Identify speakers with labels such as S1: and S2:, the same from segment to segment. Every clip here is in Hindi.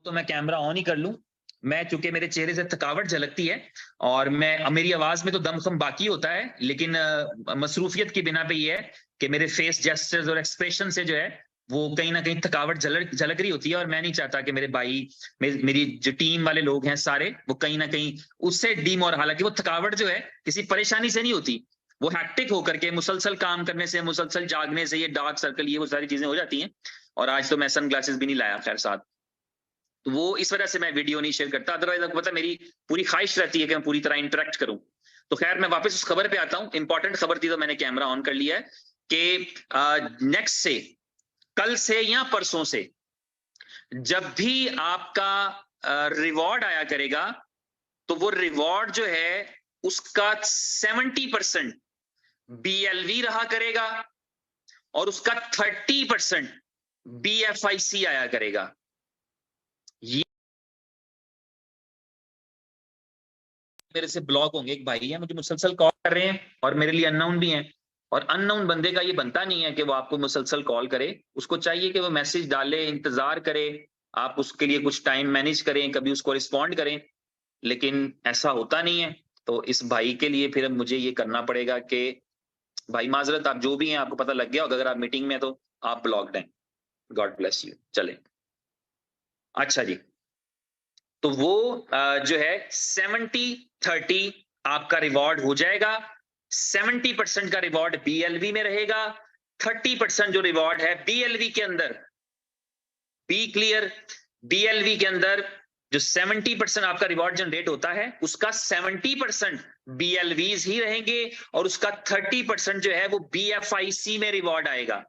S1: तो मैं कैमरा ऑन ही कर लूं। मैं, चूंकि मेरे चेहरे से थकावट झलकती है और मेरी आवाज में तो दमखम बाकी होता है, लेकिन मसरूफियत की बिना पे ये है कि मेरे फेस जेस्चर्स और एक्सप्रेशन से जो है वो कहीं ना कहीं थकावट झलक झलक रही होती है। और मैं नहीं चाहता कि मेरे भाई, मेरी जो टीम वाले लोग हैं सारे, वो कहीं ना कहीं उससे डीमोर, हालांकि वो थकावट जो है किसी परेशानी से नहीं होती, वो हैक्टिक होकर के मुसलसल काम करने से, मुसलसल जागने से, ये डार्क सर्कल, ये वो सारी चीजें हो जाती हैं। और आज तो मैं सन ग्लासेस भी नहीं लाया खैर साथ, तो वो इस वजह से मैं वीडियो नहीं शेयर करता। अदरवाइज आपको पता मेरी पूरी ख्वाहिश रहती है कि मैं पूरी तरह इंटरेक्ट करूं। तो खैर मैं वापस उस खबर पे आता हूं। इंपॉर्टेंट खबर थी तो मैंने कैमरा ऑन कर लिया है कि नेक्स्ट से, कल से या परसों से, जब भी आपका रिवॉर्ड आया करेगा तो वो रिवॉर्ड जो है उसका 70% BLV रहा करेगा और उसका 30% BFIC आया करेगा। ये मेरे से ब्लॉक होंगे, एक भाई है मुझे मुसलसल कॉल कर रहे हैं और मेरे लिए अननोन भी हैं। और अननोन बंदे का ये बनता नहीं है कि वो आपको मुसलसल कॉल करे, उसको चाहिए कि वो मैसेज डाले, इंतजार करे, आप उसके लिए कुछ टाइम मैनेज करें, कभी उसको रिस्पॉन्ड करें, लेकिन ऐसा होता नहीं है। तो इस भाई के लिए फिर मुझे ये करना पड़ेगा कि भाई माजरत, आप जो भी हैं आपको पता लग गया होगा, अगर आप मीटिंग में हैं तो आप ब्लॉक्ड हैं। God bless you. चले, अच्छा जी। तो वो जो है 70-30 आपका रिवॉर्ड हो जाएगा। 70% का रिवॉर्ड BLV में रहेगा, 30% जो रिवॉर्ड है BLV के अंदर, बी क्लियर, BLV के अंदर जो 70% आपका रिवॉर्ड जनरेट होता है उसका 70% BLVs ही रहेंगे और उसका 30% जो है वो BFIC में रिवॉर्ड आएगा।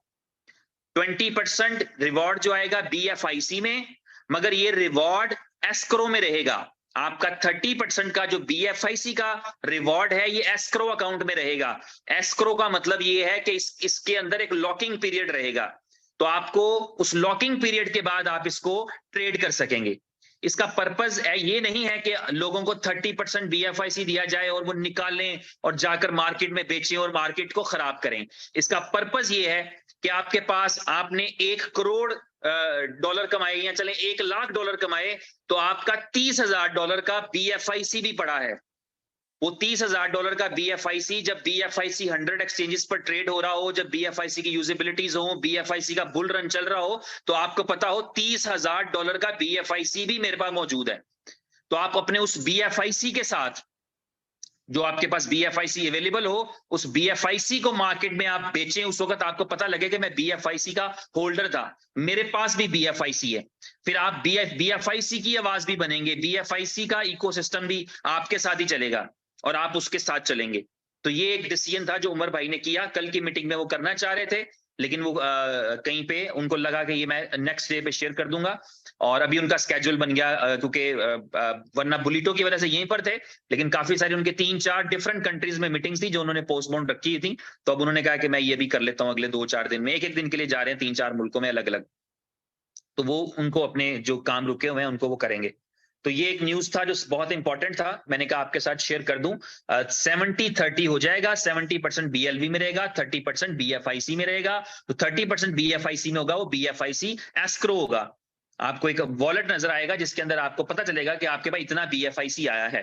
S1: 20% रिवॉर्ड जो आएगा BFIC में, मगर ये रिवॉर्ड एस्क्रो में रहेगा। आपका 30% का जो BFIC का रिवॉर्ड है ये एस्क्रो अकाउंट में रहेगा। एस्क्रो का मतलब ये है कि इसके अंदर एक लॉकिंग पीरियड रहेगा, तो आपको उस लॉकिंग पीरियड के बाद आप इसको ट्रेड कर सकेंगे। इसका पर्पज ये नहीं है कि लोगों को 30% BFIC दिया जाए और वो निकालें और जाकर मार्केट में बेचें और मार्केट को खराब करें। इसका पर्पज ये है कि आपके पास, आपने 1 करोड़ डॉलर कमाए या चले $1 लाख कमाए, तो आपका $30,000 का BFIC भी पड़ा है। वो $30,000 का BFIC, जब BFIC 100 एक्सचेंजेस पर ट्रेड हो रहा हो, जब BFIC की यूजिबिलिटीज हो, BFIC का बुल रन चल रहा हो, तो आपको पता हो $30,000 का BFIC भी मेरे पास मौजूद है। तो आप अपने उस BFIC के साथ, जो आपके पास BFIC अवेलेबल हो, उस BFIC को मार्केट में आप बेचें। उस वक्त आपको पता लगे कि मैं BFIC का होल्डर था, मेरे पास भी BFIC है। फिर आप BFIC की आवाज भी बनेंगे, BFIC का इकोसिस्टम भी आपके साथ ही चलेगा और आप उसके साथ चलेंगे। तो ये एक डिसीजन था जो उमर भाई ने किया। कल की मीटिंग में वो करना चाह रहे थे, लेकिन वो कहीं पे उनको लगा कि ये मैं नेक्स्ट डे पे शेयर कर दूंगा, और अभी उनका स्केड्यूल बन गया, क्योंकि वरना बुलिटो की वजह से यहीं पर थे, लेकिन काफी सारी उनके 3-4 डिफरेंट कंट्रीज में मीटिंग्स थी जो उन्होंने पोस्टपोन रखी थी। तो अब उन्होंने कहा कि मैं ये भी कर लेता हूँ अगले 2-4 दिन में, एक एक दिन के लिए जा रहे हैं 3-4 मुल्कों में अलग अलग। तो वो उनको अपने जो काम रुके हुए हैं उनको वो करेंगे। तो ये एक न्यूज था जो बहुत इंपॉर्टेंट था, मैंने कहा आपके साथ शेयर कर दूं। 70-30 हो जाएगा, 70% BLV में रहेगा, 30% BFIC में रहेगा। तो 30% BFIC में होगा, वो BFIC एस्क्रो होगा। आपको एक वॉलेट नजर आएगा जिसके अंदर आपको पता चलेगा कि आपके पास इतना BFIC आया है।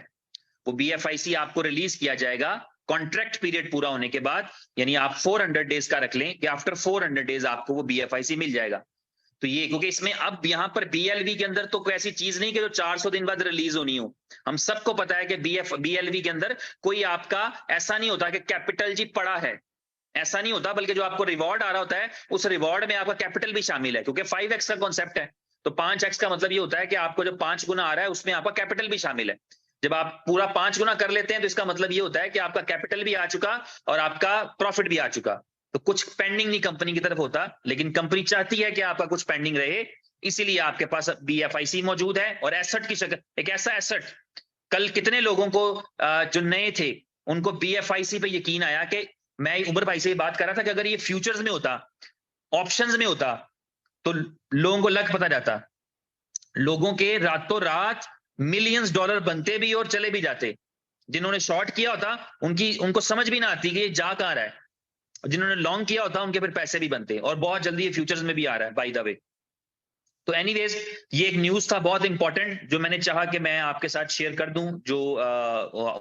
S1: वो BFIC आपको रिलीज किया जाएगा कॉन्ट्रैक्ट पीरियड पूरा होने के बाद, यानी आप 400 डेज का रख लें कि आफ्टर 400 डेज आपको वो BFIC मिल जाएगा। तो ये, क्योंकि इसमें अब यहां पर BLV के अंदर तो कोई ऐसी चीज नहीं कि जो 400 दिन बाद रिलीज होनी हो। हम सबको पता है कि BLV के अंदर कोई आपका ऐसा नहीं होता कि कैपिटल जी पड़ा है, ऐसा नहीं होता, बल्कि जो आपको रिवॉर्ड आ रहा होता है उस रिवॉर्ड में आपका कैपिटल भी शामिल है, क्योंकि 5x का कॉन्सेप्ट है। तो 5x का मतलब ये होता है कि आपको जो 5 गुना आ रहा है उसमें आपका कैपिटल भी शामिल है। जब आप पूरा 5 गुना कर लेते हैं तो इसका मतलब ये होता है कि आपका कैपिटल भी आ चुका और आपका प्रॉफिट भी आ चुका। तो कुछ पेंडिंग नहीं कंपनी की तरफ होता, लेकिन कंपनी चाहती है कि आपका कुछ पेंडिंग रहे, इसीलिए आपके पास BFIC मौजूद है। और एसेट की शक्ल, एक ऐसा एसेट, कल कितने लोगों को जो नए थे उनको BFIC पे यकीन आया कि, मैं उमर भाई से बात कर रहा था कि अगर ये फ्यूचर्स में होता, ऑप्शंस में होता, तो लोगों को लग पता जाता, लोगों के रातों रात मिलियंस डॉलर बनते भी और चले भी जाते। जिन्होंने शॉर्ट किया होता उनको समझ भी ना आती कि ये जा कहां रहा है, जिन्होंने लॉन्ग किया होता उनके फिर पैसे भी बनते, और बहुत जल्दी ये फ्यूचर्स में भी आ रहा है बाय द वे। तो एनीवेज ये एक न्यूज था बहुत इंपॉर्टेंट, जो मैंने चाहा कि मैं आपके साथ शेयर कर दूं, जो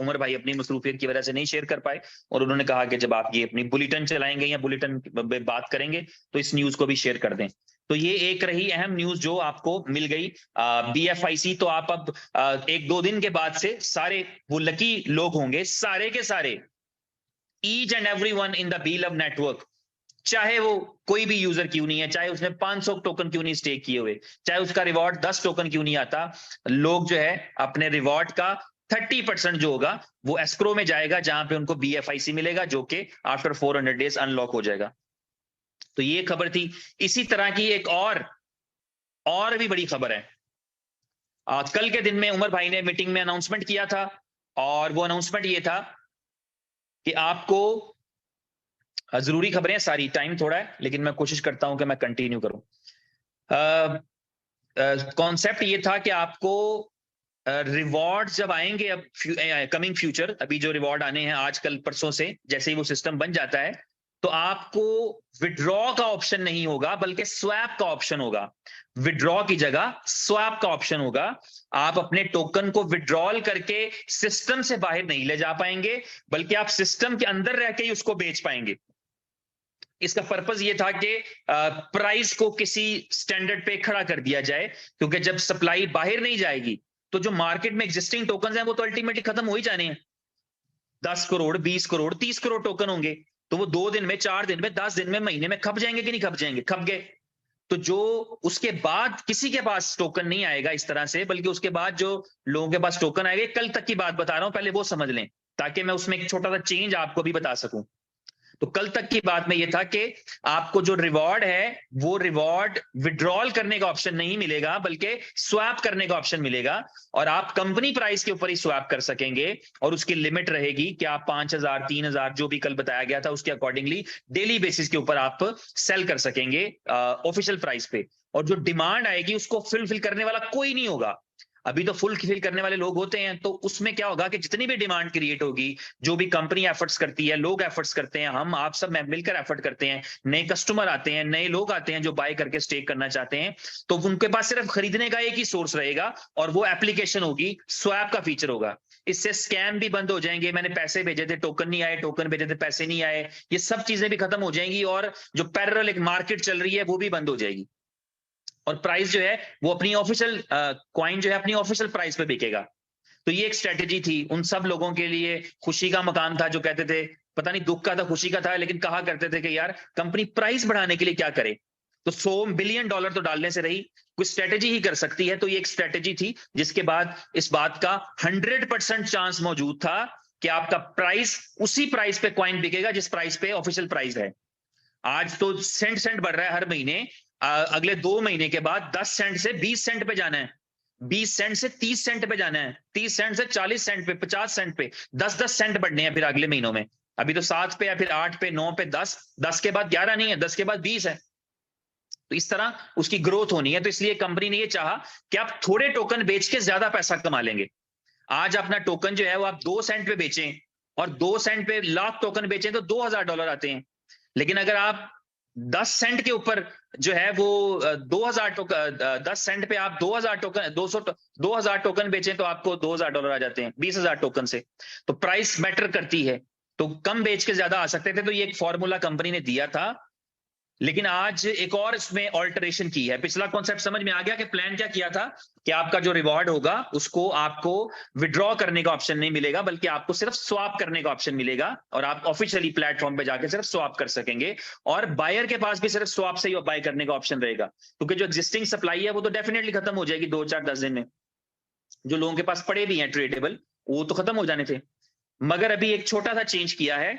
S1: उमर भाई अपनी मसरूफियत की वजह से नहीं शेयर कर पाए, और उन्होंने कहा कि जब आप ये अपनी बुलेटिन चलाएंगे या बुलेटिन में बात करेंगे तो इस न्यूज को भी शेयर कर दें। तो ये एक रही अहम न्यूज जो आपको मिल गई। BFIC तो आप अब एक दो दिन के बाद से सारे वो लकी लोग होंगे, सारे के सारे, each and everyone in the below network, चाहे वो कोई भी यूजर क्यों नहीं है, चाहे उसने 500 टोकन क्यों नहीं स्टेक किए हुए, चाहे उसका रिवॉर्ड 10 टोकन क्यों नहीं आता, लोग जो है अपने रिवॉर्ड का 30% जो होगा वो एस्क्रो में जाएगा, जहां पे उनको BFIC मिलेगा, जो कि आफ्टर 400 डेज अनलॉक हो जाएगा। तो ये खबर थी। इसी तरह की एक और भी बड़ी खबर है। कल के दिन में उमर भाई ने मीटिंग में अनाउंसमेंट किया था, और वो अनाउंसमेंट ये था कि आपको, जरूरी खबरें हैं सारी, टाइम थोड़ा है लेकिन मैं कोशिश करता हूं कि मैं कंटिन्यू करूं। कॉन्सेप्ट ये था कि आपको रिवॉर्ड जब आएंगे अब कमिंग फ्यूचर, अभी जो रिवॉर्ड आने हैं आजकल परसों से, जैसे ही वो सिस्टम बन जाता है, तो आपको विड्रॉ का ऑप्शन नहीं होगा बल्कि स्वैप का ऑप्शन होगा। विड्रॉ की जगह स्वैप का ऑप्शन होगा। आप अपने टोकन को विड्रॉल करके सिस्टम से बाहर नहीं ले जा पाएंगे, बल्कि आप सिस्टम के अंदर रह के ही उसको बेच पाएंगे। इसका पर्पस ये था कि प्राइस को किसी स्टैंडर्ड पे खड़ा कर दिया जाए, क्योंकि जब सप्लाई बाहर नहीं जाएगी तो जो मार्केट में एग्जिस्टिंग टोकन हैं वो तो अल्टीमेटली खत्म हो ही जाने हैं। 10 करोड़, 20 करोड़, 30 करोड़ टोकन होंगे, तो वो 2 दिन में, 4 दिन में, 10 दिन में, महीने में खप जाएंगे कि नहीं खप जाएंगे? खप गए। तो जो उसके बाद किसी के पास टोकन नहीं आएगा इस तरह से, बल्कि उसके बाद जो लोगों के पास टोकन आएगा, कल तक की बात बता रहा हूं, पहले वो समझ लें ताकि मैं उसमें एक छोटा सा चेंज आपको भी बता सकूं। तो कल तक की बात में यह था कि आपको जो रिवॉर्ड है वो रिवॉर्ड विड्रॉल करने का ऑप्शन नहीं मिलेगा, बल्कि स्वैप करने का ऑप्शन मिलेगा, और आप कंपनी प्राइस के ऊपर ही स्वैप कर सकेंगे, और उसकी लिमिट रहेगी कि आप 5,000, 3,000 जो भी कल बताया गया था उसके अकॉर्डिंगली डेली बेसिस के ऊपर आप सेल कर सकेंगे ऑफिशियल प्राइस पे। और जो डिमांड आएगी उसको फुलफिल करने वाला कोई नहीं होगा। अभी तो फुल फिल करने वाले लोग होते हैं, तो उसमें क्या होगा कि जितनी भी डिमांड क्रिएट होगी, जो भी कंपनी एफर्ट्स करती है, लोग एफर्ट्स करते हैं, हम आप सब मिलकर एफर्ट करते हैं, नए कस्टमर आते हैं, नए लोग आते हैं जो बाय करके स्टेक करना चाहते हैं, तो उनके पास सिर्फ खरीदने का एक ही सोर्स रहेगा, और वो एप्लीकेशन होगी, स्वैप का फीचर होगा। इससे स्कैम भी बंद हो जाएंगे, मैंने पैसे भेजे थे टोकन नहीं आए, टोकन भेजे थे पैसे नहीं आए, ये सब चीजें भी खत्म हो जाएंगी, और जो पैरेलल एक मार्केट चल रही है वो भी बंद हो जाएगी, और प्राइस जो है वो अपनी ऑफिशियल कॉइन जो है अपनी ऑफिशियल प्राइस पे बिकेगा। तो ये एक स्ट्रेटेजी थी उन सब लोगों के लिए, खुशी का मकाम था, जो कहते थे, पता नहीं दुख का था खुशी का था, लेकिन कहा करते थे कि यार कंपनी प्राइस बढ़ाने के लिए क्या करे, तो $100 बिलियन तो डालने से रही, कुछ स्ट्रेटेजी ही कर सकती है। तो ये एक स्ट्रेटेजी थी, जिसके बाद इस बात का 100% चांस मौजूद था कि आपका प्राइस उसी प्राइस पे कॉइन बिकेगा जिस प्राइस पे ऑफिशियल प्राइस है। आज तो सेंट सेंट बढ़ रहा है हर महीने, अगले 2 महीने के बाद 10 सेंट से 20 सेंट पे जाना है, 20 सेंट से 30 सेंट पे जाना है, 30 सेंट से 40 सेंट पे, 50 सेंट पे, 10-10 सेंट बढ़ने हैं फिर अगले महीनों में। अभी तो 7 पे है, फिर 8 पे, 9 पे, 10, 10 के बाद 11 नहीं है, 10 के बाद 20 है। तो इस तरह उसकी ग्रोथ होनी है। तो इसलिए कंपनी ने ये चाहा कि आप थोड़े टोकन बेच के ज्यादा पैसा कमा लेंगे। आज अपना टोकन जो है वो आप 2 सेंट पे बेचें, और 2 सेंट पे लाख टोकन बेचें तो $2,000 आते हैं। लेकिन अगर आप 10 सेंट के ऊपर जो है वो 2,000 टोकन, 10 सेंट पे आप 2,000 टोकन, 2,000 टोकन बेचें तो आपको $2,000 आ जाते हैं 20,000 टोकन से। तो प्राइस मैटर करती है, तो कम बेच के ज्यादा आ सकते थे। तो ये एक फॉर्मूला कंपनी ने दिया था, लेकिन आज एक और इसमें ऑल्टरेशन की है। पिछला कॉन्सेप्ट समझ में आ गया कि प्लान क्या किया था, कि आपका जो रिवॉर्ड होगा उसको आपको विड्रॉ करने का ऑप्शन नहीं मिलेगा, बल्कि आपको सिर्फ स्वैप करने का ऑप्शन मिलेगा, और आप ऑफिशियली प्लेटफॉर्म पे जाके सिर्फ स्वैप कर सकेंगे, और बायर के पास भी सिर्फ स्वैप से ही बाय करने का ऑप्शन रहेगा, क्योंकि जो एग्जिस्टिंग सप्लाई है वो तो डेफिनेटली खत्म हो जाएगी 2, 4, 10 दिन में। जो लोगों के पास पड़े भी हैं ट्रेडेबल, वो तो खत्म हो जाने थे। मगर अभी एक छोटा सा चेंज किया है,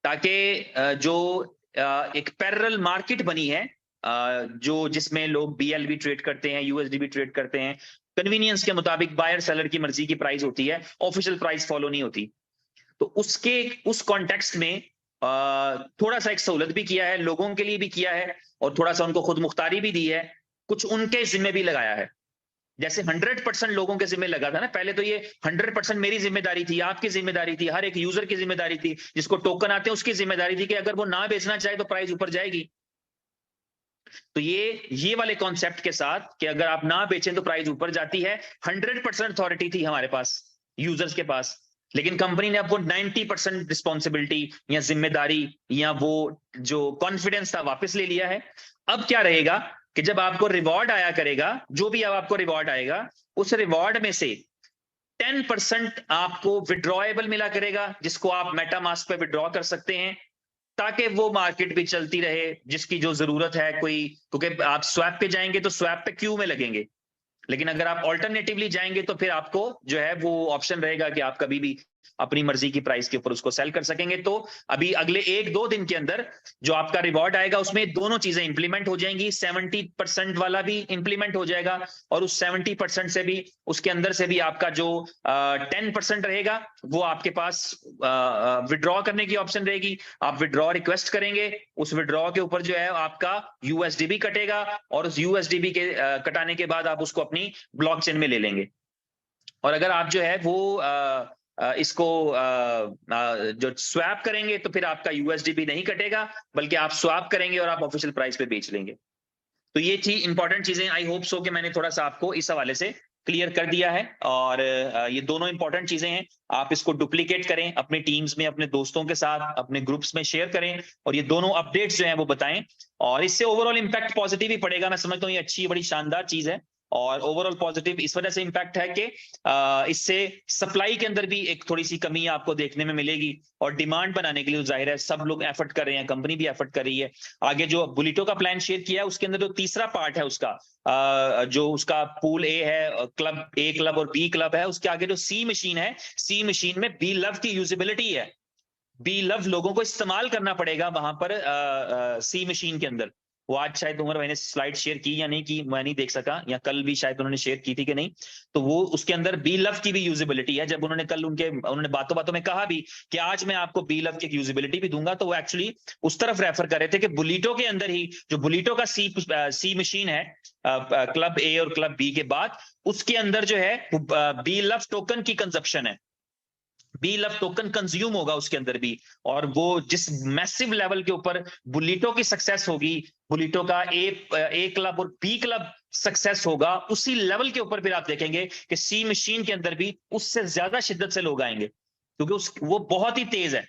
S1: ताकि जो एक पैरेलल मार्केट बनी है, जो जिसमें लोग BLV ट्रेड करते हैं, USD भी ट्रेड करते हैं, कन्वीनियंस के मुताबिक बायर सेलर की मर्जी की प्राइस होती है, ऑफिशियल प्राइस फॉलो नहीं होती। तो उस कॉन्टेक्स्ट में थोड़ा सा एक सहूलत भी किया है, लोगों के लिए भी किया है, और थोड़ा सा उनको खुद मुख्तारी भी दी है, कुछ उनके जिम्मे भी लगाया है। जैसे 100% लोगों के जिम्मे लगा था ना, पहले तो ये 100% मेरी जिम्मेदारी थी, आपकी जिम्मेदारी थी, हर एक यूजर की जिम्मेदारी थी, जिसको टोकन आते हैं उसकी जिम्मेदारी थी कि अगर वो ना बेचना चाहे तो प्राइस ऊपर जाएगी। तो ये वाले कॉन्सेप्ट के साथ कि अगर आप ना बेचें तो प्राइस ऊपर जाती है, 100% अथॉरिटी थी हमारे पास, यूजर्स के पास, लेकिन कंपनी ने आपको 90% रिस्पॉन्सिबिलिटी या जिम्मेदारी या वो जो कॉन्फिडेंस था वापस ले लिया है। अब क्या रहेगा कि जब आपको रिवॉर्ड आया करेगा, जो भी अब आपको रिवॉर्ड आएगा, उस रिवॉर्ड में से 10% आपको विड्रॉएबल मिला करेगा, जिसको आप मेटामास्क पे विड्रॉ कर सकते हैं, ताकि वो मार्केट भी चलती रहे, जिसकी जो जरूरत है कोई, क्योंकि आप स्वैप पे जाएंगे तो स्वैप पे क्यू में लगेंगे, लेकिन अगर आप ऑल्टरनेटिवली जाएंगे तो फिर आपको जो है वो ऑप्शन रहेगा कि आप कभी भी अपनी मर्जी की प्राइस के ऊपर उसको सेल कर सकेंगे। तो अभी अगले 1-2 दिन के अंदर जो आपका रिवॉर्ड आएगा उसमें दोनों चीजें इंप्लीमेंट हो जाएंगी, 70% वाला भी इंप्लीमेंट हो जाएगा और उस 70% से भी, उसके अंदर से भी आपका जो 10% रहेगा वो आपके पास विड्रॉ करने की ऑप्शन रहेगी। आप विड्रॉ रिक्वेस्ट करेंगे, उस विड्रॉ के ऊपर जो है आपका यूएसडीबी कटेगा और उस यूएसडीबी के कटाने के बाद आप उसको अपनी ब्लॉकचेन में ले लेंगे। और अगर आप जो है वो इसको जो स्वैप करेंगे तो फिर आपका यूएसडीबी नहीं कटेगा, बल्कि आप स्वैप करेंगे और आप ऑफिशियल प्राइस पे बेच लेंगे। तो ये थी इंपॉर्टेंट चीजें। आई होप सो कि मैंने थोड़ा सा आपको इस हवाले से क्लियर कर दिया है। और ये दोनों इंपॉर्टेंट चीजें हैं, आप इसको डुप्लीकेट करें अपनी टीम्स में, अपने दोस्तों के साथ, अपने ग्रुप्स में शेयर करें और ये दोनों अपडेट्स जो हैं वो बताएं। और इससे ओवरऑल इंपैक्ट पॉजिटिव ही पड़ेगा। मैं समझता हूँ ये अच्छी, बड़ी शानदार चीज है और ओवरऑल पॉजिटिव इस वजह से इंपैक्ट है कि इससे सप्लाई के अंदर भी एक थोड़ी सी कमी आपको देखने में मिलेगी और डिमांड बनाने के लिए जाहिर है सब लोग एफर्ट कर रहे हैं, कंपनी भी एफर्ट कर रही है। आगे जो बुलिटो का प्लान शेयर किया है उसके अंदर जो तीसरा पार्ट है उसका, जो उसका पूल ए है, क्लब ए क्लब और बी क्लब है, उसके आगे जो सी मशीन है, सी मशीन में बी लव की यूजिबिलिटी है। बी लव लोगों को इस्तेमाल करना पड़ेगा वहां पर सी मशीन के अंदर। वो आज शायद उमर भाई ने स्लाइड शेयर की या नहीं की, मैं नहीं देख सका, या कल भी शायद उन्होंने शेयर की थी कि नहीं। तो वो उसके अंदर बी लव की भी यूजिबिलिटी है। जब उन्होंने कल उन्होंने बातों बातों में कहा भी कि आज मैं आपको बी लव की यूजिबिलिटी भी दूंगा, तो वो एक्चुअली उस तरफ रेफर कर रहे थे कि बुलिटो के अंदर ही जो बुलिटो का सी मशीन है, क्लब ए और क्लब बी के बाद, उसके अंदर जो है बी लव टोकन की कंजप्शन है, बी लव टोकन कंज्यूम होगा उसके अंदर भी। और वो जिस मैसिव लेवल के ऊपर बुलिटो की सक्सेस होगी, बुलिटो का ए क्लब और बी क्लब सक्सेस होगा, उसी लेवल के ऊपर फिर आप देखेंगे कि सी मशीन के अंदर भी उससे ज्यादा शिद्दत से लोग आएंगे, क्योंकि वो बहुत ही तेज है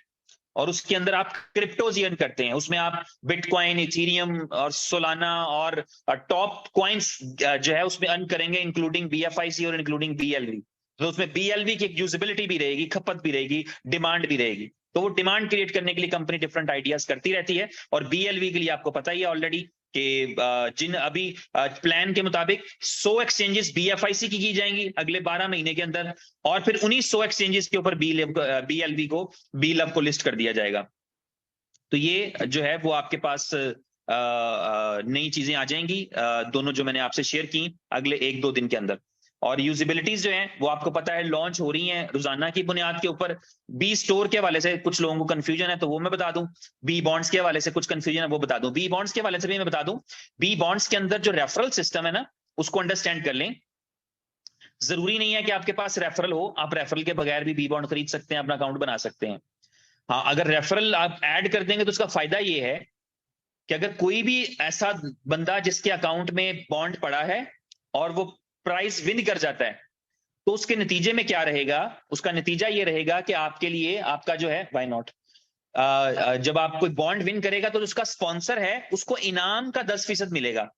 S1: और उसके अंदर आप क्रिप्टोज अर्न करते हैं। उसमें आप बिटकॉइन, इथेरियम और सोलाना और टॉप कॉइन्स जो है उसमें अर्न करेंगे, इंक्लूडिंग बीएफआईसी और इंक्लूडिंग बीएलवी। तो उसमें बीएलवी की एक यूजिबिलिटी भी रहेगी, खपत भी रहेगी, डिमांड भी रहेगी। तो वो डिमांड क्रिएट करने के लिए कंपनी डिफरेंट आइडियाज करती रहती है। और बीएलवी के लिए आपको पता ही है ऑलरेडी कि जिन अभी प्लान के मुताबिक 100 एक्सचेंजेस बीएफआईसी की जाएंगी अगले 12 महीने के अंदर, और फिर उन्हीं 100 एक्सचेंजेस के ऊपर बीएलवी को, बी लव को लिस्ट कर दिया जाएगा। तो ये जो है वो आपके पास नई चीजें आ जाएंगी, दोनों जो मैंने आपसे शेयर की अगले 1-2 दिन के अंदर। और यूजिबिलिटीज जो हैं वो आपको पता है लॉन्च हो रही हैं रोजाना की बुनियाद के ऊपर। बी स्टोर के हवाले से कुछ लोगों को कंफ्यूजन है तो वो मैं बता दूं, बी बॉन्ड्स के हवाले से कुछ कंफ्यूजन है वो बता दूं, बी बॉन्ड्स के हवाले से भी मैं बता दूं। बी बॉन्ड्स के अंदर जो रेफरल सिस्टम है ना, उसको अंडरस्टैंड कर लें। जरूरी नहीं है कि आपके पास रेफरल हो, आप रेफरल के बगैर भी बी बॉन्ड खरीद सकते हैं, अपना अकाउंट बना सकते हैं। हाँ, अगर रेफरल आप ऐड कर देंगे तो उसका फायदा ये है कि अगर कोई भी ऐसा बंदा जिसके अकाउंट में बॉन्ड पड़ा है और वो प्राइस विन कर जाता है, तो उसके नतीजे में क्या रहेगा, उसका नतीजा ये रहेगा कि आपके लिए आपका जो है व्हाई नॉट, जब आप कोई बॉन्ड विन करेगा तो उसका स्पॉन्सर है उसको इनाम का 10% मिलेगा।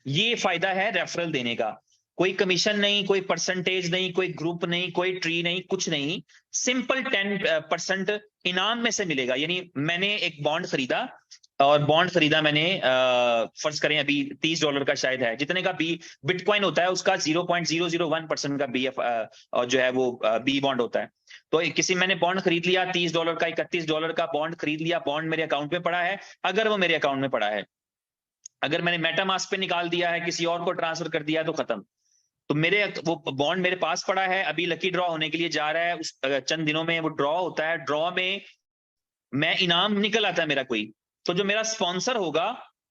S1: ये फायदा है रेफरल देने का। कोई कमीशन नहीं, कोई परसेंटेज नहीं, कोई ग्रुप नहीं, कोई ट्री नहीं, कुछ नहीं, सिंपल 10% इनाम में से मिलेगा। यानी मैंने एक बॉन्ड खरीदा और बॉन्ड खरीदा मैंने, फर्ज करें अभी $30 का शायद है, जितने का बी बिटकॉइन होता है उसका 0.001% का बी जो है वो बी बॉन्ड होता है। तो किसी मैंने बॉन्ड खरीद लिया $30 का, $31 का बॉन्ड खरीद लिया, बॉन्ड मेरे अकाउंट में पड़ा है। अगर वो मेरे अकाउंट में पड़ा है, अगर मैंने मेटामास्क पे निकाल दिया है, किसी और को ट्रांसफर कर दिया है, तो खत्म। तो मेरे वो बॉन्ड मेरे पास पड़ा है, अभी लकी ड्रॉ होने के लिए जा रहा है, उस चंद दिनों में वो ड्रॉ होता है। ड्रॉ में मैं इनाम निकल आता है मेरा कोई, तो जो मेरा स्पॉन्सर होगा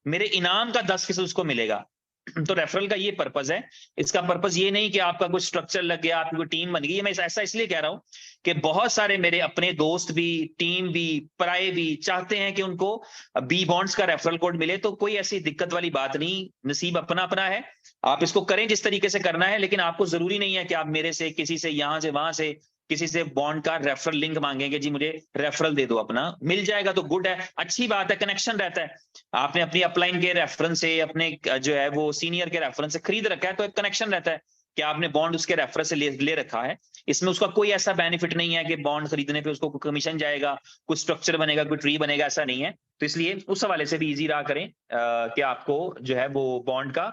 S1: मेरे इनाम का 10% उसको मिलेगा। तो रेफरल का ये पर्पज है। इसका पर्पज ये नहीं कि आपका कुछ स्ट्रक्चर लग गया, आपकी कोई टीम बन गई। मैं ऐसा इसलिए कह रहा हूं कि बहुत सारे मेरे अपने दोस्त भी, टीम भी, पराए भी चाहते हैं कि उनको बी बॉन्ड्स का रेफरल कोड मिले। तो कोई ऐसी दिक्कत वाली बात नहीं, नसीब अपना अपना है, आप इसको करें जिस तरीके से करना है। लेकिन आपको जरूरी नहीं है कि आप मेरे से, किसी से, यहां से वहां से, किसी से बॉन्ड का रेफरल लिंक मांगेंगे, जी मुझे रेफरल दे दो अपना। मिल जाएगा तो गुड है, अच्छी बात है, कनेक्शन रहता है। आपने अपनी अपलाइन के रेफरेंस से, अपने जो है वो सीनियर के रेफरेंस से खरीद रखा है, तो एक कनेक्शन रहता है कि आपने बॉन्ड उसके रेफरेंस से ले रखा है। इसमें उसका कोई ऐसा बेनिफिट नहीं है कि बॉन्ड खरीदने पे उसको कमीशन जाएगा, कुछ स्ट्रक्चर बनेगा, कोई ट्री बनेगा, ऐसा नहीं है। तो इसलिए उस हवाले से भी इजी रहा करें कि आपको जो है वो बॉन्ड का,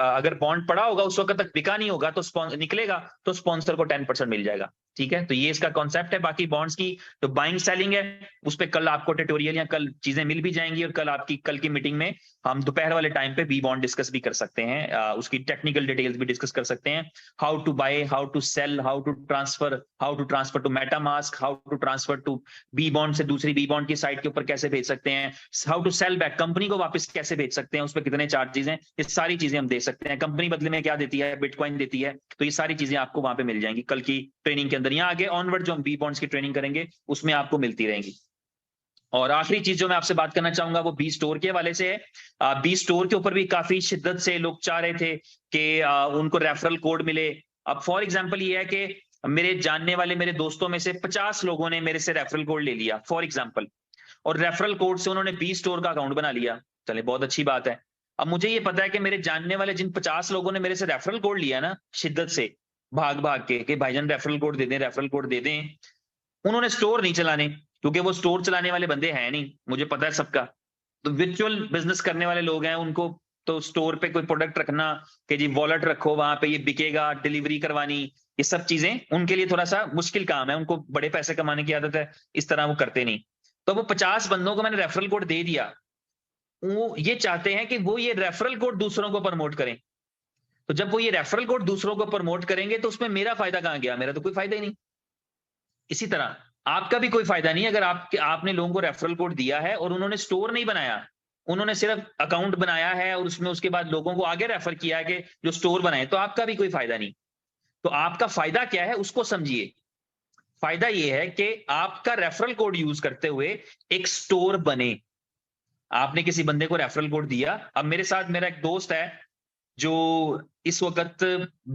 S1: अगर बॉन्ड पड़ा होगा उस वक्त तक बिका नहीं होगा, तो निकलेगा तो स्पॉन्सर को 10% मिल जाएगा। ठीक है, तो ये इसका कॉन्सेप्ट है। बाकी बॉन्ड्स की जो बाइंग सेलिंग है उस पर कल आपको ट्यूटोरियल या कल चीजें मिल भी जाएंगी, और कल की मीटिंग में हम दोपहर वाले टाइम पे बी बॉन्ड डिस्कस भी कर सकते हैं, उसकी टेक्निकल डिटेल्स भी डिस्कस कर सकते हैं। How to buy, how to sell, how to transfer to MetaMask, how to transfer to B bond से दूसरी बी बॉन्ड की साइट के ऊपर कैसे भेज सकते हैं, how to sell back, company को वापस कैसे भेज सकते हैं, उस पर कितने चार्जेस हैं, ये सारी चीजें हम दे सकते हैं। कंपनी बदले में क्या देती है, बिटकॉइन देती है। तो ये सारी चीजें आपको वहां पे मिल जाएंगी कल की ट्रेनिंग के अंदर। यहाँ आगे ऑनवर्ड जो हम बी बॉन्ड्स की ट्रेनिंग करेंगे उसमें आपको मिलती रहेंगी। और आखिरी चीज जो मैं आपसे बात करना चाहूंगा वो बी स्टोर के हवाले से है। बी स्टोर के ऊपर भी काफी शिद्दत से लोग चाह रहे थे कि उनको रेफरल कोड मिले। अब फॉर एग्जांपल ये है कि मेरे जानने वाले, मेरे दोस्तों में से 50 लोगों ने मेरे से रेफरल कोड ले लिया फॉर एग्जांपल, और रेफरल कोड से उन्होंने बी स्टोर का अकाउंट बना लिया। चले, बहुत अच्छी बात है। अब मुझे ये पता है कि मेरे जानने वाले जिन 50 लोगों ने मेरे से रेफरल कोड लिया ना, शिद्दत से भाग भाग के कि भाईजान रेफरल कोड दे दें, रेफरल कोड दे दें, उन्होंने स्टोर नहीं चलाने, क्योंकि वो स्टोर चलाने वाले बंदे हैं नहीं, मुझे पता है सबका। तो वर्चुअल बिजनेस करने वाले लोग हैं, उनको तो स्टोर पे कोई प्रोडक्ट रखना कि जी वॉलेट रखो वहां पे, ये बिकेगा, डिलीवरी करवानी, ये सब चीजें उनके लिए थोड़ा सा मुश्किल काम है। उनको बड़े पैसे कमाने की आदत है, इस तरह वो करते नहीं। तो वो 50 बंदों को मैंने रेफरल कोड दे दिया। वो ये चाहते हैं कि वो ये रेफरल कोड दूसरों को प्रमोट करें। तो जब वो ये रेफरल कोड दूसरों को प्रमोट करेंगे तो उसमें मेरा फायदा कहां गया? मेरा तो कोई फायदा ही नहीं। इसी तरह आपका भी कोई फायदा नहीं अगर आपने लोगों को रेफरल कोड दिया है और उन्होंने स्टोर नहीं बनाया, उन्होंने सिर्फ अकाउंट बनाया है और उसमें उसके बाद लोगों को आगे रेफर किया है कि जो स्टोर बनाए, तो आपका भी कोई फायदा नहीं। तो आपका फायदा क्या है उसको समझिए। फायदा यह है कि आपका रेफरल कोड यूज करते हुए एक स्टोर बने। आपने किसी बंदे को रेफरल कोड दिया। अब मेरे साथ मेरा एक दोस्त है जो इस वक्त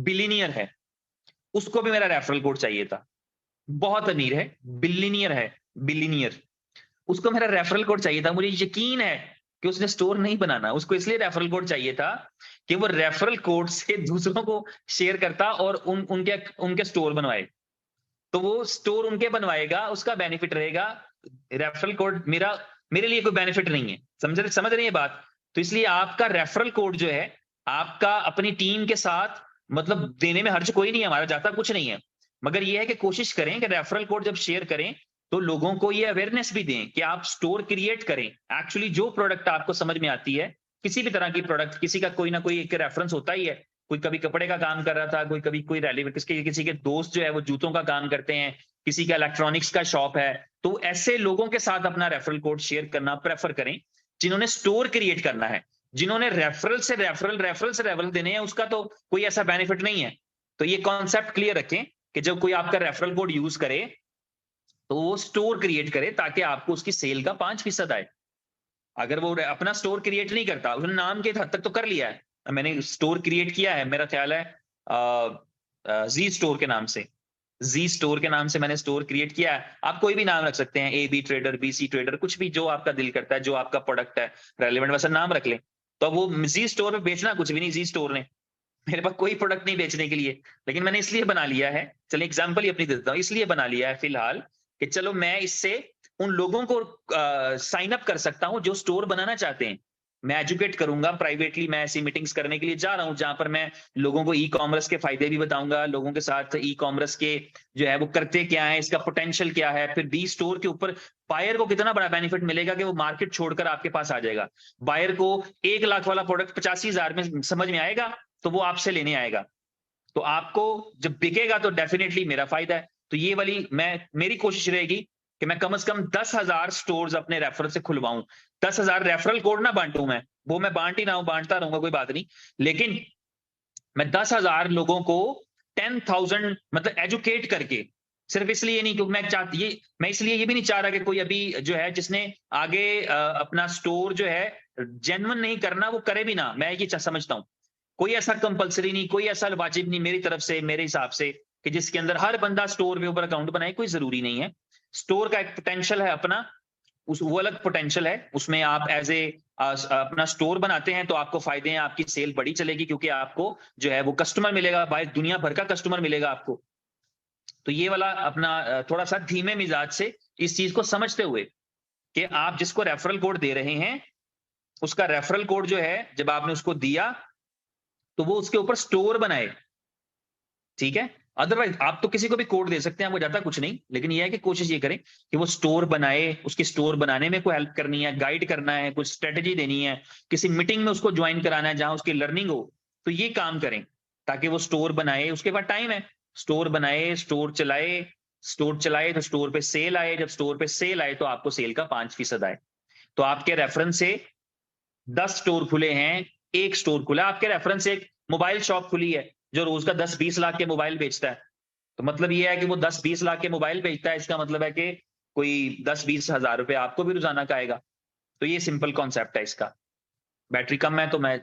S1: बिलियनियर है, उसको भी मेरा रेफरल कोड चाहिए था। बहुत अमीर है, बिलियनियर है, बिलियनियर, उसको मेरा रेफरल कोड चाहिए था। मुझे यकीन है कि उसने स्टोर नहीं बनाना, उसको इसलिए रेफरल कोड चाहिए था कि वो रेफरल कोड से दूसरों को शेयर करता और उनके उनके स्टोर बनवाए। तो वो स्टोर उनके बनवाएगा, उसका बेनिफिट रहेगा। रेफरल कोड मेरे लिए कोई बेनिफिट नहीं है। समझ रही है बात? तो इसलिए आपका रेफरल कोड जो है, आपका अपनी टीम के साथ मतलब देने में हर्ज कोई नहीं है, हमारा जाता कुछ नहीं है। मगर ये है कि कोशिश करें कि रेफरल कोड जब शेयर करें तो लोगों को ये अवेयरनेस भी दें कि आप स्टोर क्रिएट करें। एक्चुअली जो प्रोडक्ट आपको समझ में आती है, किसी भी तरह की प्रोडक्ट, किसी का कोई ना कोई एक रेफरेंस होता ही है। कोई कभी कपड़े का काम कर रहा था, कोई कभी कोई रेलिवेंट, किसी के दोस्त जो है वो जूतों का काम करते हैं, किसी का इलेक्ट्रॉनिक्स का शॉप है। तो ऐसे लोगों के साथ अपना रेफरल कोड शेयर करना प्रेफर करें जिन्होंने स्टोर क्रिएट करना है। जिन्होंने रेफरल देने हैं, उसका तो कोई ऐसा बेनिफिट नहीं है। तो ये कॉन्सेप्ट क्लियर रखें कि जब कोई आपका रेफरल कोड यूज करे तो वो स्टोर क्रिएट करे ताकि आपको उसकी सेल का 5% आए। अगर वो अपना स्टोर क्रिएट नहीं करता, उसने नाम के हद तक तो कर लिया है, मैंने स्टोर क्रिएट किया है, मेरा ख्याल है जी स्टोर के नाम से, जी स्टोर के नाम से मैंने स्टोर क्रिएट किया है। आप कोई भी नाम रख सकते हैं, A B trader, B C trader, कुछ भी जो आपका दिल करता है, जो आपका प्रोडक्ट है रेलिवेंट वैसा नाम रख लें। तो वो जी स्टोर में बेचना कुछ भी नहीं, जी स्टोर ने मेरे पास कोई प्रोडक्ट नहीं बेचने के लिए, लेकिन मैंने इसलिए बना लिया है, चलिए एग्जांपल ही अपनी देता हूं, इसलिए बना लिया है फिलहाल कि चलो मैं इससे उन लोगों को साइन अप कर सकता हूं जो स्टोर बनाना चाहते हैं। मैं एजुकेट करूंगा प्राइवेटली, मैं ऐसी मीटिंग्स करने के लिए जा रहा हूं जहां पर मैं लोगों को ई कॉमर्स के फायदे भी बताऊंगा, लोगों के साथ ई कॉमर्स के जो है वो करते क्या है, इसका पोटेंशियल क्या है, फिर बी स्टोर के ऊपर बायर को कितना बड़ा बेनिफिट मिलेगा कि वो मार्केट छोड़कर आपके पास आ जाएगा। बायर को 1 लाख वाला प्रोडक्ट 85,000 में समझ में आएगा तो वो आपसे लेने आएगा। तो आपको जब बिकेगा तो डेफिनेटली मेरा फायदा है। तो ये वाली मेरी कोशिश रहेगी कि मैं कम से कम 10,000 स्टोर्स अपने रेफरल से खुलवाऊं। 10,000 रेफरल कोड ना बांटूं मैं, वो मैं बांट ही ना हूं, बांटता रहूंगा, कोई बात नहीं। लेकिन मैं 10,000 लोगों को 10,000 मतलब एजुकेट करके, सिर्फ इसलिए नहीं क्योंकि मैं इसलिए ये भी नहीं चाह रहा कि कोई अभी जो है जिसने आगे अपना स्टोर जो है जेन्युइन नहीं करना वो करे भी ना, मैं ये समझता हूं। कोई ऐसा कंपलसरी नहीं, कोई ऐसा वाजिब नहीं मेरी तरफ से, मेरे हिसाब से, कि जिसके अंदर हर बंदा स्टोर के ऊपर अकाउंट बनाए, कोई जरूरी नहीं है। स्टोर का एक पोटेंशियल है अपना, उस वो अलग पोटेंशियल है, उसमें आप एज ए अपना स्टोर बनाते हैं तो आपको फायदे हैं, आपकी सेल बड़ी चलेगी क्योंकि आपको जो है वो कस्टमर मिलेगा, भाई दुनिया भर का कस्टमर मिलेगा आपको। तो ये वाला अपना थोड़ा सा धीमे मिजाज से इस चीज को समझते हुए कि आप जिसको रेफरल कोड दे रहे हैं, उसका रेफरल कोड जो है जब आपने उसको दिया तो वो उसके ऊपर स्टोर बनाए, ठीक है। अदरवाइज आप तो किसी को भी कोड दे सकते हैं, आपको जाता कुछ नहीं, लेकिन ये है कि कोशिश ये करें कि वो स्टोर बनाए, उसकी स्टोर बनाने में कोई हेल्प करनी है, गाइड करना है, कुछ स्ट्रेटेजी देनी है, किसी मीटिंग में उसको ज्वाइन कराना है जहां उसकी लर्निंग हो, तो ये काम करें ताकि वो स्टोर बनाए। उसके बाद टाइम है, स्टोर बनाए, स्टोर चलाए, स्टोर चलाए तो स्टोर पे सेल आए, जब स्टोर पे सेल आए तो आपको सेल का 5% आए। तो आपके रेफरेंस से 10 स्टोर खुले हैं, एक स्टोर खुला, आपके रेफरेंस से एक मोबाइल शॉप खुली है जो रोज का 10-20 लाख के मोबाइल बेचता है, तो मतलब ये है कि वो 10-20 लाख के मोबाइल बेचता है, इसका मतलब है कि कोई 10-20 हजार रुपए आपको भी रोजाना का आएगा। तो ये सिंपल कॉन्सेप्ट है इसका। बैटरी कम है तो मैं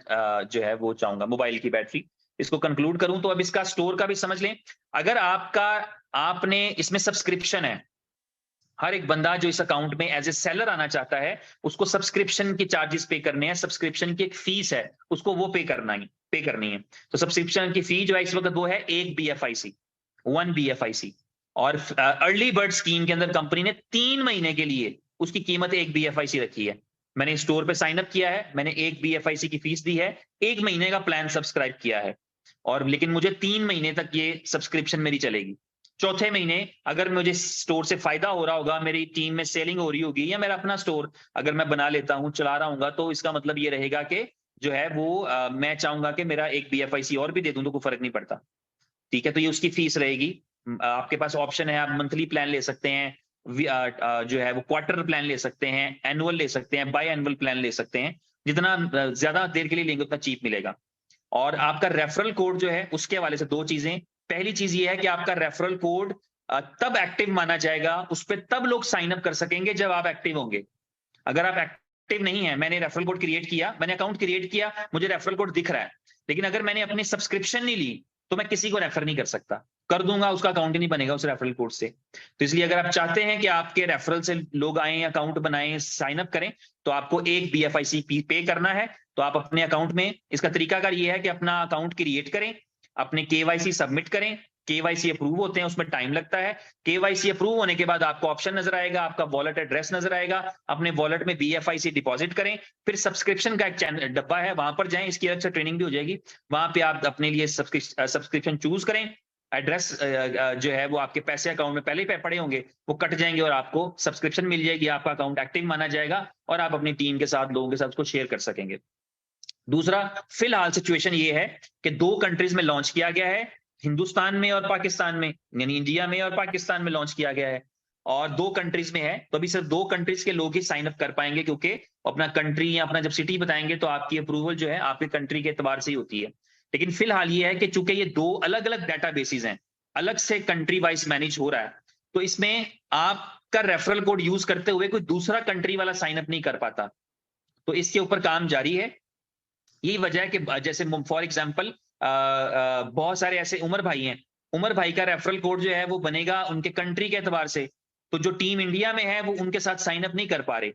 S1: जो है वो चाहूंगा मोबाइल की बैटरी। इसको कंक्लूड करूं तो अब इसका स्टोर का भी समझ लें। अगर आपने इसमें सब्सक्रिप्शन है, हर एक बंदा जो इस अकाउंट में एज ए सेलर आना चाहता है उसको सब्सक्रिप्शन के चार्जेस पे करने हैं, सब्सक्रिप्शन की एक फीस है, उसको वो पे करनी है। तो सब्सक्रिप्शन की फी जो है इस वक्त वो है 1 BFIC, 1 BFIC। और अर्ली बर्ड स्कीम के अंदर कंपनी ने 3 महीने के लिए उसकी कीमत 1 BFIC रखी है। मैंने स्टोर पे साइन अप किया है, मैंने 1 BFIC की फीस दी है, 1 महीने का प्लान सब्सक्राइब किया है, और लेकिन मुझे 3 महीने तक ये सब्सक्रिप्शन मेरी चलेगी। चौथे महीने अगर मुझे स्टोर से फायदा हो रहा होगा, मेरी टीम में सेलिंग हो रही होगी, या मेरा अपना स्टोर अगर मैं बना लेता हूं, चला रहा हूँ, तो इसका मतलब ये रहेगा कि जो है वो मैं चाहूंगा कि मेरा 1 BFIC और भी दे दूं तो कोई फर्क नहीं पड़ता, ठीक है। तो ये उसकी फीस रहेगी। आपके पास ऑप्शन है, आप मंथली प्लान ले सकते हैं, जो है वो क्वार्टर प्लान ले सकते हैं, एनुअल ले सकते हैं, बाई एनुअल प्लान ले सकते हैं। जितना ज्यादा देर के लिए लेंगे उतना चीप मिलेगा। और आपका रेफरल कोड जो है उसके हवाले से दो चीजें। पहली चीज ये है कि आपका रेफरल कोड तब एक्टिव माना जाएगा, उस पर तब लोग साइन अप कर सकेंगे जब आप एक्टिव होंगे। अगर आप एक्टिव नहीं है, मैंने रेफरल कोड क्रिएट किया, मैंने अकाउंट क्रिएट किया, मुझे रेफरल कोड दिख रहा है, लेकिन अगर मैंने अपनी सब्सक्रिप्शन नहीं ली तो मैं किसी को रेफर नहीं कर सकता, कर दूंगा उसका अकाउंट ही नहीं बनेगा उस रेफरल कोड से। तो इसलिए अगर आप चाहते हैं कि आपके रेफरल से लोग आए, अकाउंट बनाएं, साइन अप करें, तो आपको 1 BFIC पे करना है। तो आप अपने अकाउंट में, इसका तरीकाकार ये है कि अपना अकाउंट क्रिएट करें, अपने KYC सबमिट करें, KYC अप्रूव होते हैं उसमें टाइम लगता है, KYC अप्रूव होने के बाद आपको ऑप्शन नजर आएगा, आपका वॉलेट एड्रेस नजर आएगा, अपने वॉलेट में BFIC डिपॉजिट करें, फिर सब्सक्रिप्शन का एक डब्बा है वहां पर जाएं, इसकी अलग से ट्रेनिंग भी हो जाएगी, वहां पे आप अपने लिए सब्सक्रिप्शन चूज करें। एड्रेस जो है वो आपके पैसे अकाउंट में पहले ही पड़े होंगे, वो कट जाएंगे और आपको सब्सक्रिप्शन मिल जाएगी, आपका अकाउंट एक्टिव माना जाएगा और आप अपनी टीम के साथ, लोगों के साथ उसको शेयर कर सकेंगे। दूसरा, फिलहाल सिचुएशन ये है कि 2 कंट्रीज में लॉन्च किया गया है, हिंदुस्तान में और पाकिस्तान में, यानी इंडिया में और पाकिस्तान में लॉन्च किया गया है, और 2 कंट्रीज में है, तो अभी सिर्फ 2 कंट्रीज के लोग ही साइन अप कर पाएंगे, क्योंकि अपना कंट्री या अपना जब सिटी बताएंगे तो आपकी अप्रूवल जो है आपके कंट्री के एतबार से ही होती है। लेकिन फिलहाल ये है कि चूंकि ये 2 अलग अलग डेटाबेसेस हैं, अलग से कंट्री वाइज मैनेज हो रहा है, तो इसमें आपका रेफरल कोड यूज करते हुए कोई दूसरा कंट्री वाला साइन अप नहीं कर पाता। तो इसके ऊपर काम जारी है। यही वजह है कि जैसे फॉर एग्जाम्पल बहुत सारे ऐसे उमर भाई हैं, उमर भाई का रेफरल कोड जो है वो बनेगा उनके कंट्री के एतबार से, तो जो टीम इंडिया में है वो उनके साथ साइन अप नहीं कर पा रहे,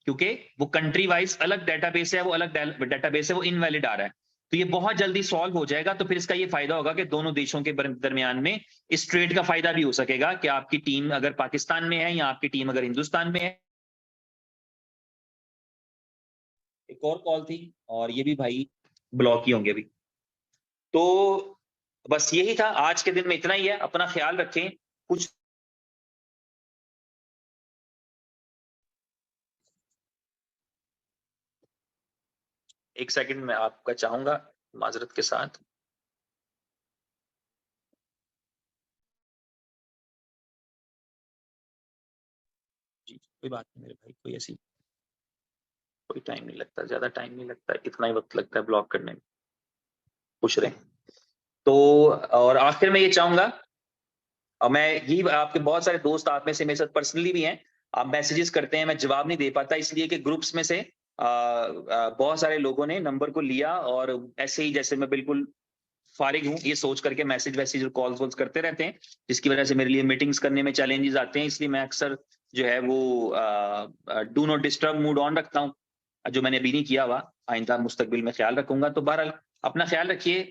S1: क्योंकि वो कंट्री वाइज अलग डेटाबेस है, वो अलग डेटाबेस है, वो इनवैलिड आ रहा है। तो ये बहुत जल्दी सॉल्व हो जाएगा, तो फिर इसका ये फायदा होगा कि दोनों देशों के दरमियान में इस ट्रेड का फायदा भी हो सकेगा कि आपकी टीम अगर पाकिस्तान में है या आपकी टीम अगर हिंदुस्तान में है। एक और कॉल थी और ये भी भाई ब्लॉक ही होंगे अभी। तो बस यही था, आज के दिन में इतना ही है, अपना ख्याल रखें। कुछ एक सेकंड में आपका चाहूंगा, माजरत के साथ। जी कोई बात नहीं मेरे भाई, कोई ऐसी कोई टाइम नहीं लगता, ज्यादा टाइम नहीं लगता, इतना ही वक्त लगता है ब्लॉक करने में, पूछ रहे हैं। तो और आखिर में ये चाहूंगा, और मैं यही, आपके बहुत सारे दोस्त आप में से मेरे साथ पर्सनली भी हैं, आप मैसेजेस करते हैं, मैं जवाब नहीं दे पाता इसलिए कि ग्रुप्स में से बहुत सारे लोगों ने नंबर को लिया और ऐसे ही जैसे मैं बिल्कुल फारिग हूँ ये सोच करके मैसेज वैसेज और कॉल्स वॉल्स करते रहते हैं, जिसकी वजह से मेरे लिए मीटिंग्स करने में चैलेंजेस आते हैं। इसलिए मैं अक्सर जो है वो do not disturb mode on रखता हूँ, जो मैंने अभी नहीं किया हुआ, आइंदा मुस्तकबिल में ख्याल रखूंगा। तो बहरहाल अपना ख्याल रखिए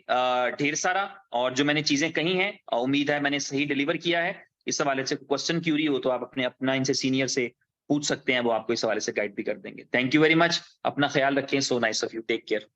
S1: ढेर सारा, और जो मैंने चीजें कही हैं उम्मीद है मैंने सही डिलीवर किया है। इस हवाले से क्वेश्चन क्यूरी हो तो आप अपने अपना इनसे सीनियर से पूछ सकते हैं, वो आपको इस हवाले से गाइड भी कर देंगे। थैंक यू वेरी मच, अपना ख्याल रखें। So nice of you, take care.